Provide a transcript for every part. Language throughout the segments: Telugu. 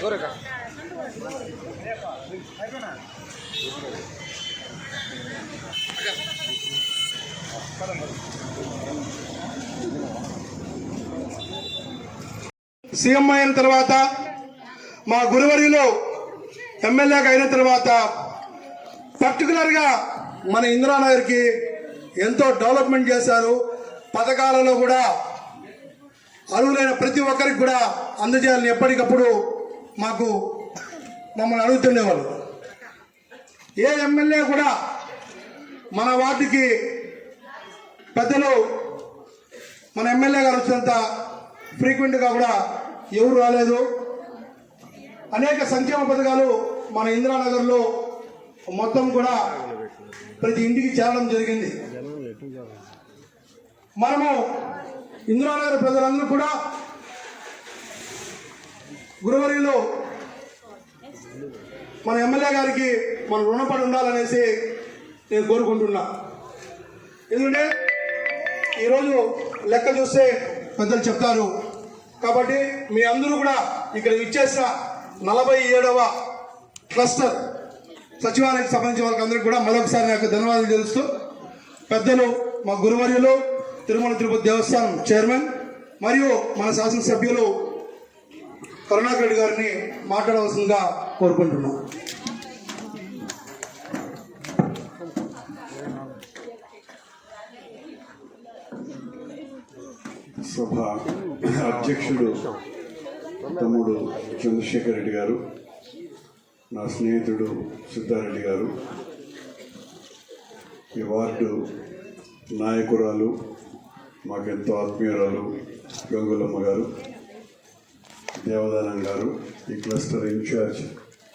సీఎం అయిన తర్వాత మా గురువర్యులు ఎమ్మెల్యేగా అయిన తర్వాత పర్టికులర్గా మన ఇందిరానగర్కి ఎంతో డెవలప్మెంట్ చేశారు. పథకాలలో కూడా అర్హులైన ప్రతి ఒక్కరికి కూడా అందజేయాలని ఎప్పటికప్పుడు మమ్మల్ని అడుగుతుండేవాళ్ళు. ఏ ఎమ్మెల్యే కూడా మన వార్డుకి పెద్దలు మన ఎమ్మెల్యే గారు వచ్చినంత ఫ్రీక్వెంట్గా కూడా ఎవరు రాలేదు. అనేక సంక్షేమ పథకాలు మన ఇందిరానగర్లో మొత్తం కూడా ప్రతి ఇంటికి చేరడం జరిగింది. మనము ఇందిరానగర్ ప్రజలందరూ కూడా గురువర్యులు మన ఎమ్మెల్యే గారికి మనం రుణపడి ఉండాలనేసి నేను కోరుకుంటున్నా. ఎందుకంటే ఈరోజు లెక్క చూస్తే పెద్దలు చెప్తారు కాబట్టి మీ అందరూ కూడా ఇక్కడ ఇచ్చేసిన 47వ క్లస్టర్ సచివాలయానికి సంబంధించిన వాళ్ళకి అందరికీ కూడా మరొకసారి నాకు ధన్యవాదాలు తెలుస్తూ, పెద్దలు మా గురువర్యులు తిరుమల తిరుపతి దేవస్థానం చైర్మన్ మరియు మన శాసనసభ్యులు కరుణాకర్ రెడ్డి గారిని మాట్లాడవలసిందిగా కోరుకుంటున్నాం. సభ అధ్యక్షుడు తమ్ముడు చంద్రశేఖర్ రెడ్డి గారు, నా స్నేహితుడు సిద్ధారెడ్డి గారు, ఈ వార్డు నాయకురాలు మాకెంతో ఆత్మీయురాలు గంగులమ్మ గారు, దేవదానం గారు, ఈ క్లస్టర్ ఇన్ఛార్జ్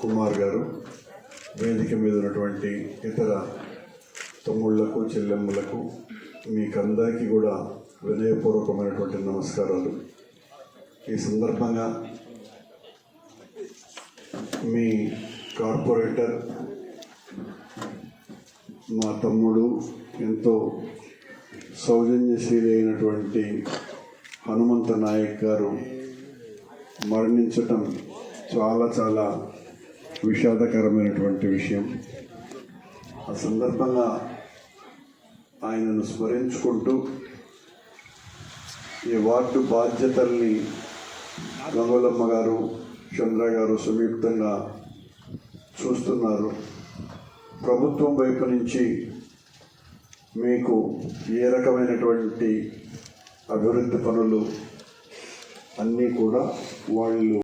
కుమార్ గారు, వేదిక మీద ఉన్నటువంటి ఇతర తమ్ముళ్లకు చెల్లెమ్మలకు మీకందరికీ కూడా వినయపూర్వకమైనటువంటి నమస్కారాలు. ఈ సందర్భంగా మీ కార్పొరేటర్ మా తమ్ముడు ఎంతో సౌజన్యశీలి అయినటువంటి హనుమంత నాయక్ గారు మరణించటం చాలా చాలా విషాదకరమైనటువంటి విషయం. ఆ సందర్భంగా ఆయనను స్మరించుకుంటూ ఈ వార్డు బాధ్యతల్ని గంగులమ్మ గారు, చంద్ర గారు సంయుక్తంగా చూస్తున్నారు. ప్రభుత్వం వైపు నుంచి మీకు ఏ రకమైనటువంటి అభివృద్ధి పనులు అన్నీ కూడా వాళ్ళు